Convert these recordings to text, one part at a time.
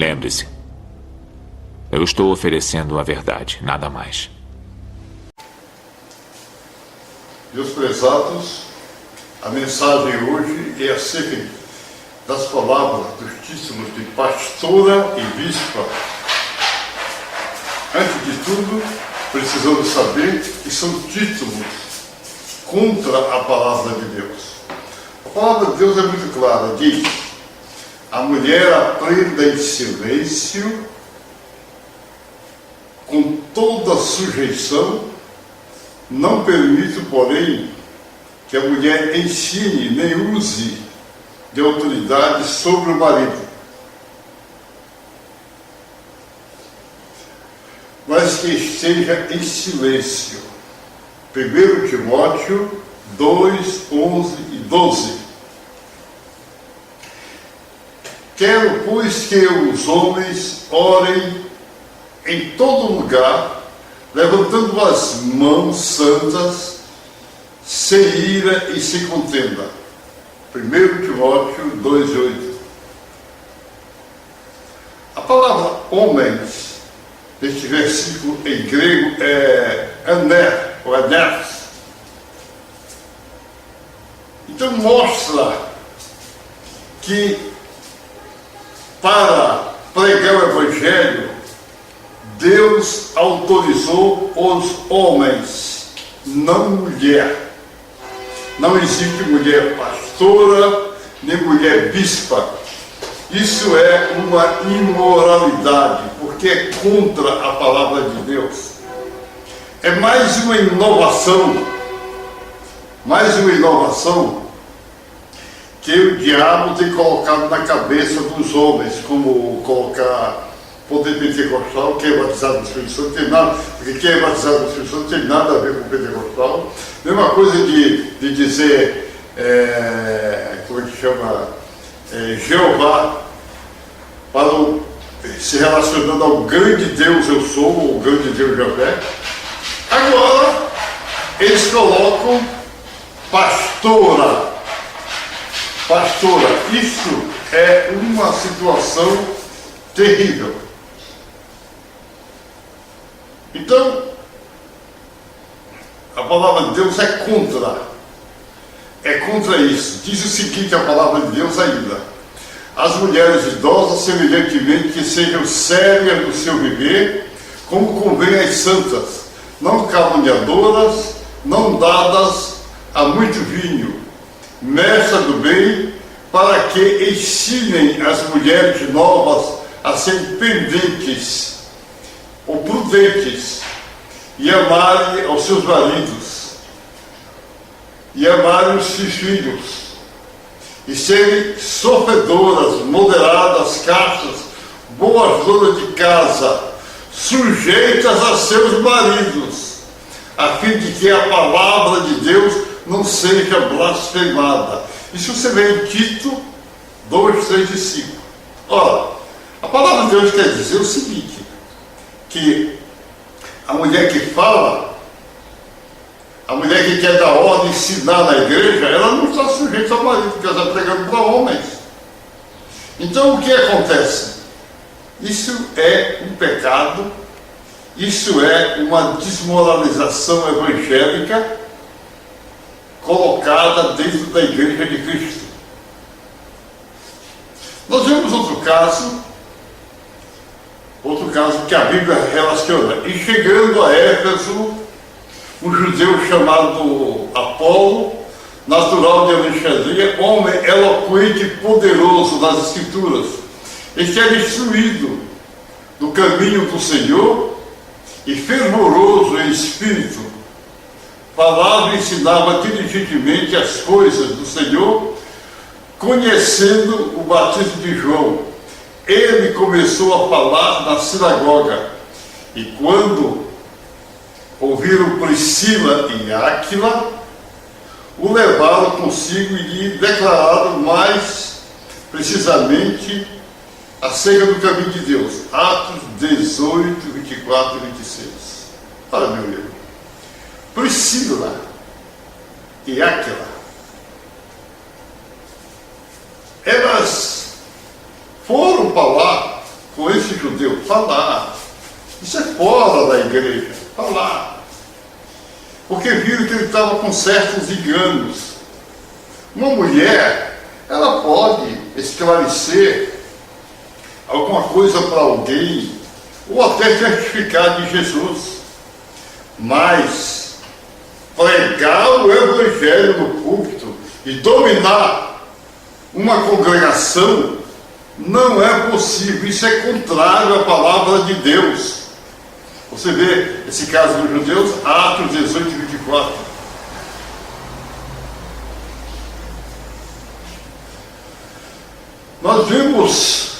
Lembre-se, eu estou oferecendo a verdade, nada mais. Meus prezados, a mensagem hoje é acerca das palavras dos títulos de pastora e bispa. Antes de tudo, precisamos saber que são títulos contra a palavra de Deus. A palavra de Deus é muito clara, diz: a mulher aprenda em silêncio, com toda sujeição, não permito, porém, que a mulher ensine nem use de autoridade sobre o marido, mas que esteja em silêncio. 1 Timóteo 2, 11 e 12. Quero, pois, que os homens orem em todo lugar, levantando as mãos santas, sem ira e sem contenda. 1 Timóteo 2, 8. A palavra homens, neste versículo em grego, é aner, ou aners. Então mostra que para pregar o Evangelho, Deus autorizou os homens, não mulher. Não existe mulher pastora, nem mulher bispa. Isso é uma imoralidade, porque é contra a palavra de Deus. É mais uma inovação que o diabo tem colocado na cabeça dos homens, como colocar poder pentecostal, quem é batizado no Espírito Santo tem nada, porque quem é batizado no Espírito Santo tem nada a ver com pentecostal. Mesma coisa de dizer, como é que chama, Jeová, se relacionando ao grande Deus eu sou, ou grande Deus Javé. Agora, eles colocam pastora. Isso é uma situação terrível. Então, a palavra de Deus é contra isso. Diz o seguinte, a palavra de Deus ainda: as mulheres idosas, semelhantemente, que sejam sérias no seu viver, como convém às santas, não caluniadoras, não dadas a muito vinho, mestras do bem, para que ensinem as mulheres novas a serem pendentes ou prudentes, e amarem aos seus maridos, e amarem os seus filhos, e serem sofredoras, moderadas, castas, boas donas de casa, sujeitas a seus maridos, a fim de que a palavra de Deus não seja blasfemada. Isso você vê em Tito 2, 3 e 5. Ora, a palavra de Deus quer dizer o seguinte, que a mulher que fala, a mulher que quer dar ordem, ensinar na igreja, ela não está sujeita ao marido, porque ela está pregando para homens. Então o que acontece? Isso é um pecado, isso é uma desmoralização evangélica colocada dentro da igreja de Cristo. Nós vemos outro caso que a Bíblia relaciona. E chegando a Éfeso, um judeu chamado Apolo, natural de Alexandria, homem eloquente e poderoso nas Escrituras, este era instruído do caminho do Senhor e fervoroso em espírito, falava e ensinava diligentemente as coisas do Senhor, conhecendo o batismo de João. Ele começou a falar na sinagoga, e quando ouviram Priscila e Áquila, o levaram consigo e lhe declararam mais precisamente acerca do caminho de Deus. Atos 18, 24 e 26. Olha, meu amigo, Priscila e Áquila, elas foram falar com judeus, falar. Isso é fora da igreja, falar. Porque viram que ele estava com certos enganos. Uma mulher, ela pode esclarecer alguma coisa para alguém, ou até certificar de Jesus. Mas pregar o evangelho no púlpito e dominar uma congregação não é possível. Isso é contrário à palavra de Deus. Você vê esse caso dos judeus, Atos 18 e 24. Nós vimos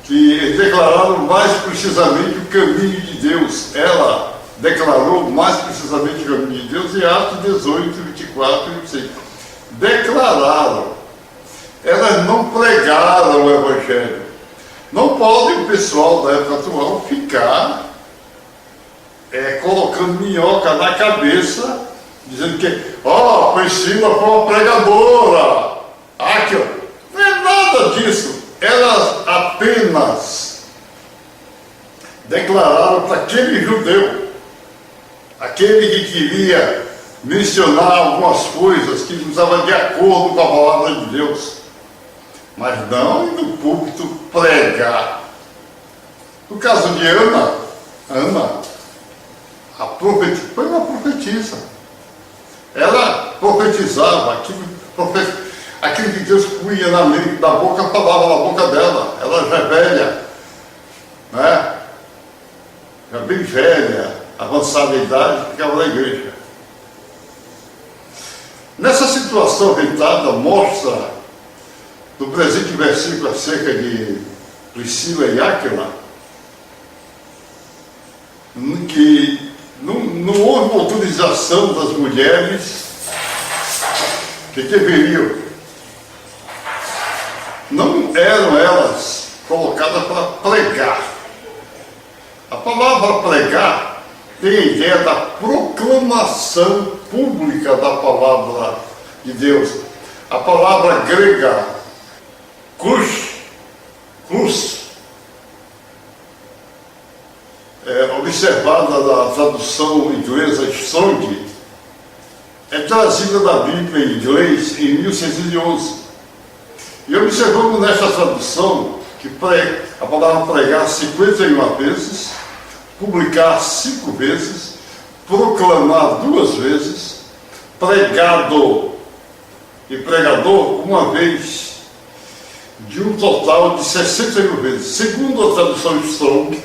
que eles declararam mais precisamente o caminho de Deus. Ela declarou mais precisamente o caminho de Deus em Atos 18, 24 e 26. Declararam. Elas não pregaram o Evangelho. Não pode o pessoal da época atual ficar colocando minhoca na cabeça, dizendo que, Priscila foi uma pregadora. Não é nada disso. Elas apenas declararam para aquele judeu, aquele que queria mencionar algumas coisas que não estavam de acordo com a palavra de Deus, mas não no púlpito pregar. No caso de Ana, foi uma profetisa. Ela profetizava aquilo que Deus punha na boca, falava na boca dela. Ela já é velha, né? Já bem velha, avançada em idade, ficava na igreja. Nessa situação ventada, mostra no presente versículo acerca de Priscila e Áquila que não houve autorização das mulheres que deveriam. Não eram elas colocadas para pregar. A palavra pregar tem a ideia da proclamação pública da palavra de Deus. A palavra grega, krus, observada na tradução inglesa Strong, é trazida da Bíblia em inglês em 1611. E observamos nesta tradução que a palavra pregar 51 vezes, publicar 5 vezes, proclamar 2 vezes, pregado e pregador 1 vez, de um total de 61 vezes. Segundo a tradução Strong,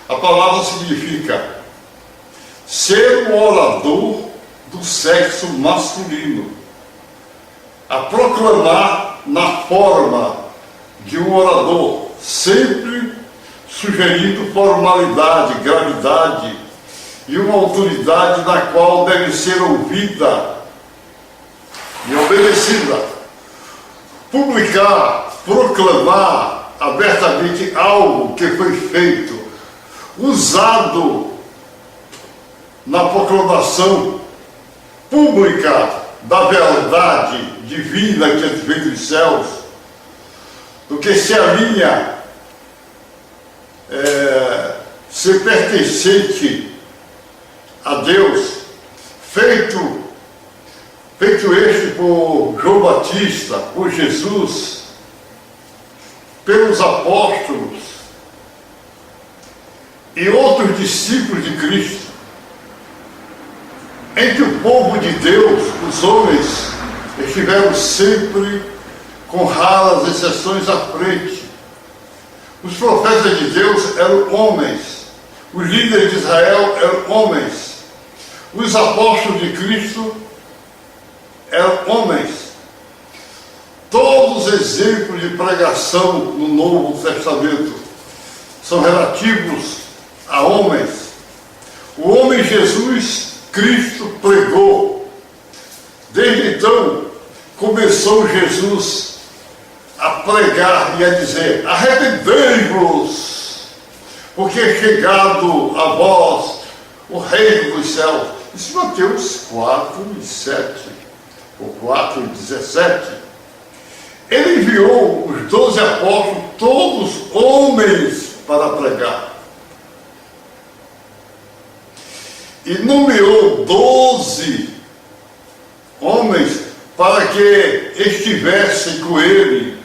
a palavra significa ser um orador do sexo masculino, a proclamar na forma de um orador, sempre sugerindo formalidade, gravidade e uma autoridade na qual deve ser ouvida e obedecida. Publicar, proclamar abertamente algo que foi feito, usado na proclamação pública da verdade divina que vem dos céus, do que se alinha ser pertencente a Deus, feito este por João Batista, por Jesus, pelos apóstolos e outros discípulos de Cristo, em que o povo de Deus, os homens, estiveram sempre, com raras exceções, à frente. Os profetas de Deus eram homens, os líderes de Israel eram homens, os apóstolos de Cristo eram homens. Todos os exemplos de pregação no Novo Testamento são relativos a homens. O homem Jesus Cristo pregou. Desde então, começou Jesus a pregar e a dizer: arrependei-vos, porque é chegado a vós o reino dos céus. Isso é Mateus 4, 7, ou 4, 17. Ele enviou os 12 apóstolos, todos homens para pregar. E nomeou 12 homens para que estivessem com ele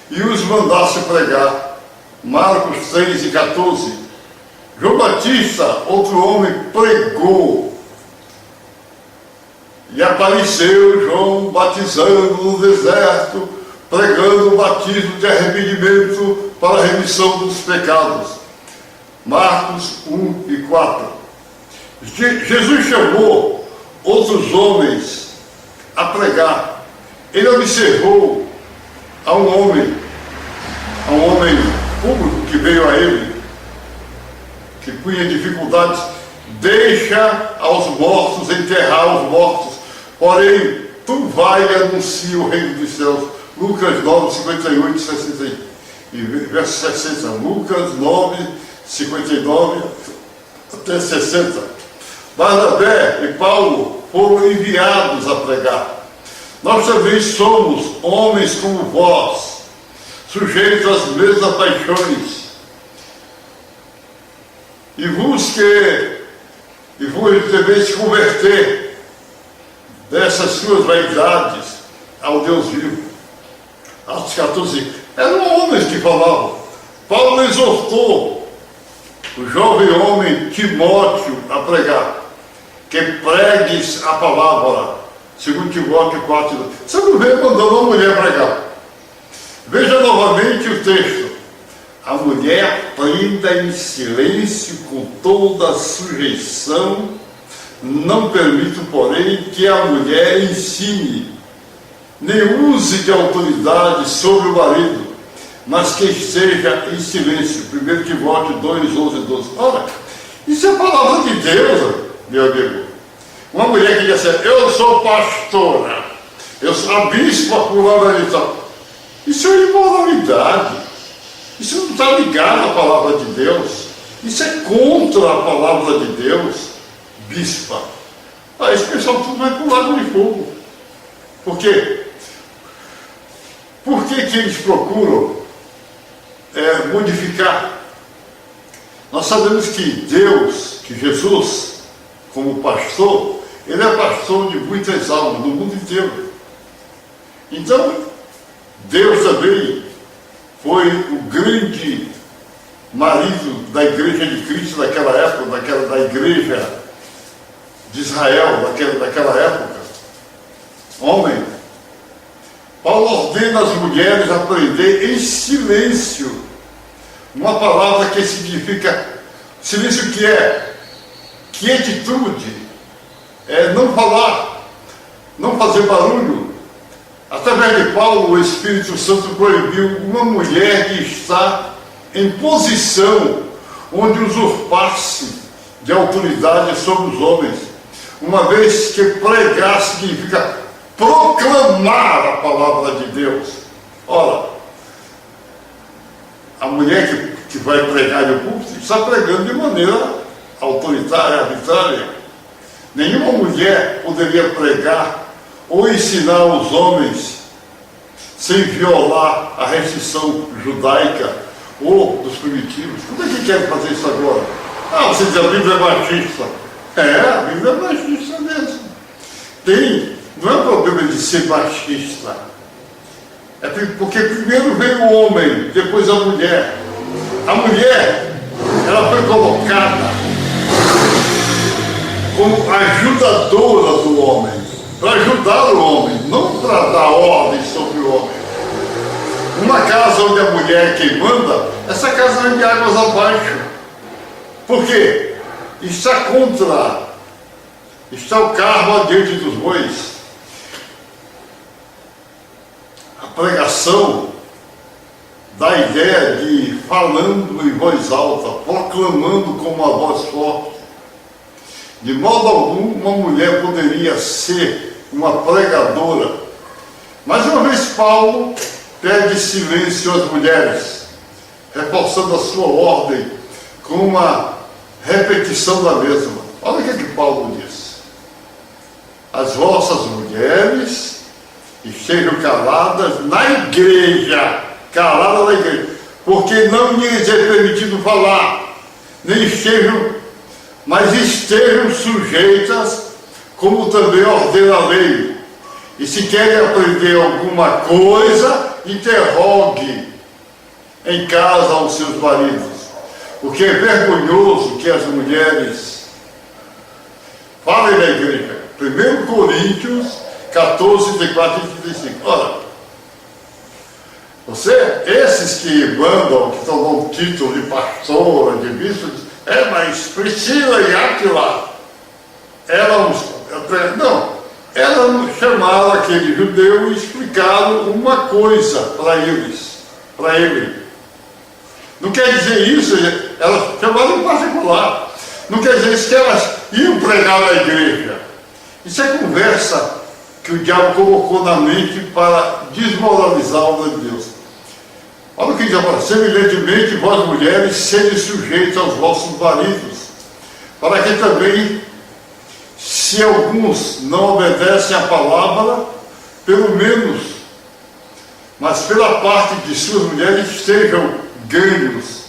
e os mandasse pregar. Marcos 3:14. João Batista, outro homem, pregou. E apareceu João batizando no deserto, pregando o batismo de arrependimento para a remissão dos pecados. Marcos 1:4. Jesus chamou outros homens a pregar. Ele observou a um homem público que veio a ele, que punha dificuldades. Deixa aos mortos enterrar os mortos, porém tu vai e anuncia o reino dos céus. Lucas 9, 58, 60, e verso 60. Lucas 9, 59 até 60. Barnabé e Paulo foram enviados a pregar. Nós também somos homens como vós, sujeitos às mesmas paixões. E vos deveis converter dessas suas vaidades ao Deus vivo. Atos 14. Eram homens que falavam. Paulo exortou o jovem homem Timóteo a pregar. Que pregues a palavra, segundo Timóteo 4. Você não vê mandando uma mulher pregar. Veja novamente o texto. A mulher aprenda em silêncio com toda a sujeição. Não permito, porém, que a mulher ensine, nem use de autoridade sobre o marido, mas que esteja em silêncio. 1 Timóteo 2, 11 e 12. Ora, isso é a palavra de Deus, meu amigo. Uma mulher que diz assim: eu sou pastora, eu sou a bispa fulana. Isso é imoralidade. Isso não está ligado à palavra de Deus. Isso é contra a palavra de Deus, bispa. Esse pessoal tudo vai para o lago de fogo. Por quê? Por que eles procuram modificar? Nós sabemos que Deus, que Jesus, como pastor, ele é pastor de muitas almas, do mundo inteiro. Então, Deus também foi o grande marido da igreja de Cristo daquela época, da igreja de Israel, daquela época. Homem, Paulo ordena às mulheres aprender em silêncio. Uma palavra que significa silêncio, que é quietude, é não falar, não fazer barulho. Através de Paulo, o Espírito Santo proibiu uma mulher de estar em posição onde usurpasse de autoridade sobre os homens, uma vez que pregar significa proclamar a palavra de Deus. Ora, a mulher que vai pregar no púlpito está pregando de maneira autoritária, arbitrária. Nenhuma mulher poderia pregar ou ensinar aos homens sem violar a restrição judaica ou dos primitivos. Como é que querem fazer isso agora? Você diz a Bíblia é machista. A Bíblia é machista mesmo. Não é problema de ser machista. É porque primeiro veio o homem, depois a mulher. A mulher, ela foi colocada como ajudadora do homem, para ajudar o homem, não para dar ordem sobre o homem. Uma casa onde a mulher é quem manda, essa casa é de águas abaixo. Por quê? Está o carro adiante dos bois. A pregação dá a ideia de falando em voz alta, proclamando com uma voz forte. De modo algum, uma mulher poderia ser uma pregadora. Mais uma vez, Paulo pede silêncio às mulheres, reforçando a sua ordem com uma repetição da mesma. Olha o que Paulo diz: as vossas mulheres estejam caladas na igreja, caladas na igreja. porque não lhes é permitido falar, nem estejam, mas estejam sujeitas, como também ordena a lei. E se querem aprender alguma coisa, interrogue em casa aos seus maridos. Porque é vergonhoso que as mulheres falem na igreja. 1 Coríntios 14, 34 e 35. Olha, esses que mandam, que estão dando título de pastora, de bispo, mas Priscila e Áquila, elas chamaram aquele judeu e explicaram uma coisa para ele. Não quer dizer isso, elas chamaram em particular. Não quer dizer isso que elas iam pregar na igreja. Isso é conversa que o diabo colocou na mente para desmoralizar a obra de Deus. Olha o que diz agora: semelhantemente, vós mulheres, sede sujeitos aos vossos maridos, para que também, se alguns não obedecem à palavra, pelo menos, mas pela parte de suas mulheres, estejam ganhos,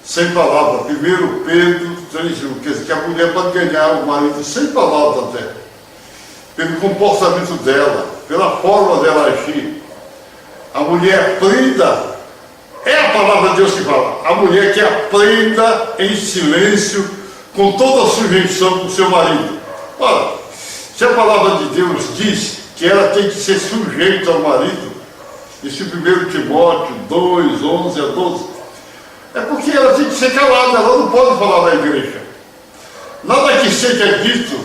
sem palavra. 1 Pedro 3:1, quer dizer que a mulher pode ganhar o marido sem palavra até, pelo comportamento dela, pela forma dela agir. A mulher aprenda, é a palavra de Deus que fala, a mulher que aprenda em silêncio, com toda a sujeição com o seu marido. Ora, se a palavra de Deus diz que ela tem que ser sujeita ao marido, isso em 1 Timóteo 2, 11 a 12, é porque ela tem que ser calada, ela não pode falar na igreja. Nada que seja dito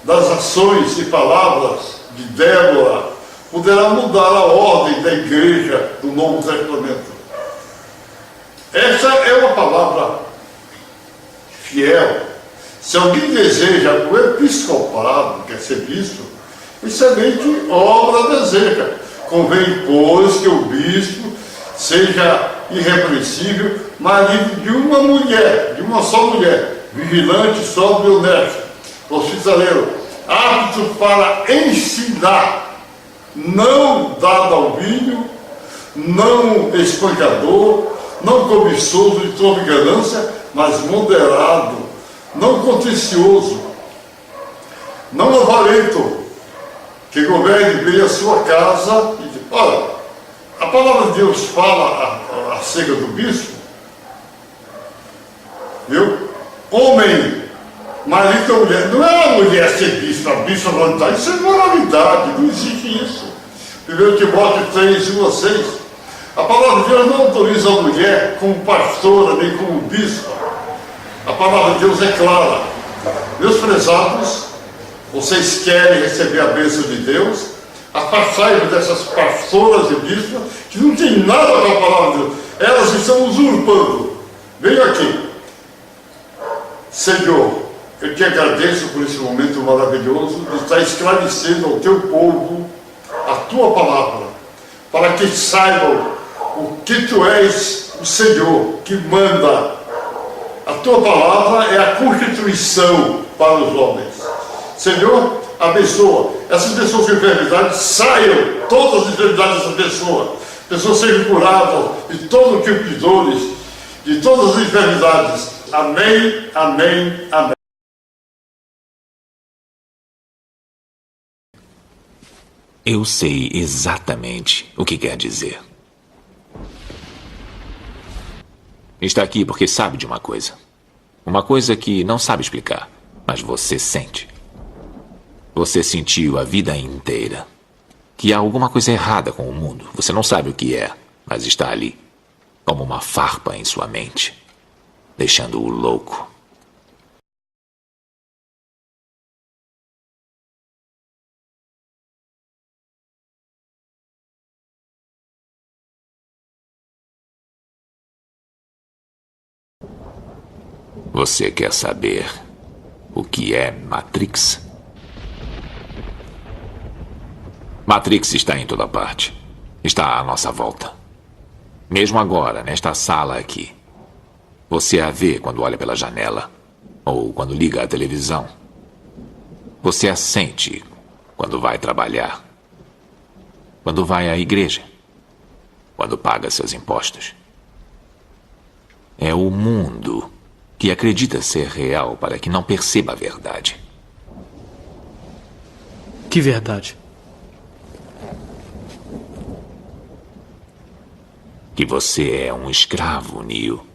das ações e palavras de Débora poderá mudar a ordem da igreja do Novo Testamento. Essa é uma palavra fiel. Se alguém deseja o episcopado, quer ser bispo, excelente obra deseja. Convém, pois, que o bispo seja irrepreensível, marido de uma mulher, de uma só mulher, vigilante, sóbrio e honesto, hospitaleiro, apto para ensinar, não dado ao vinho, não espancador, não cobiçoso de toda ganância, mas moderado, não contencioso, não avarento, que governe bem a sua casa. Olha, a palavra de Deus fala acerca do bispo, viu? Homem, marido ou mulher, não é a mulher ser bispo, a bispo não, isso é moralidade, não existe isso. 1 Timóteo 3, 1 a 6. A palavra de Deus não autoriza a mulher como pastora, nem como bispa. A palavra de Deus é clara. Meus prezados, vocês querem receber a bênção de Deus, afastai-vos dessas pastoras e bispas, que não tem nada com a palavra de Deus. Elas estão usurpando. Venham aqui. Senhor, eu te agradeço por esse momento maravilhoso de estar esclarecendo ao teu povo a tua palavra, para que saibam o que tu és, o Senhor, que manda. A tua palavra é a constituição para os homens. Senhor, abençoa. Essas pessoas com enfermidade, saiam todas as enfermidades dessa pessoa. Pessoas sejam curadas de todo tipo de dores, de todas as enfermidades. Amém, amém, amém. Eu sei exatamente o que quer dizer. Está aqui porque sabe de uma coisa. Uma coisa que não sabe explicar, mas você sente. Você sentiu a vida inteira que há alguma coisa errada com o mundo. Você não sabe o que é, mas está ali, como uma farpa em sua mente, deixando-o louco. Você quer saber o que é Matrix? Matrix está em toda parte. Está à nossa volta. Mesmo agora, nesta sala aqui. Você a vê quando olha pela janela, ou quando liga a televisão. Você a sente quando vai trabalhar, quando vai à igreja, quando paga seus impostos. É o mundo que acredita ser real para que não perceba a verdade. Que verdade? Que você é um escravo, Neo.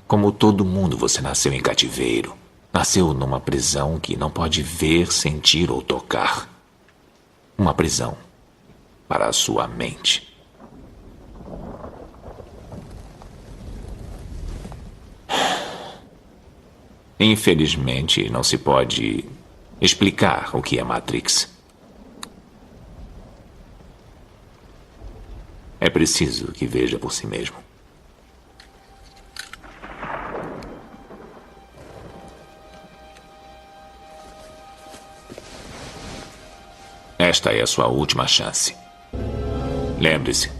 Como todo mundo, você nasceu em cativeiro. Nasceu numa prisão que não pode ver, sentir ou tocar. Uma prisão para a sua mente. Infelizmente, não se pode explicar o que é Matrix. É preciso que veja por si mesmo. Esta é a sua última chance. Lembre-se,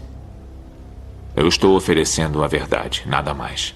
eu estou oferecendo a verdade, nada mais.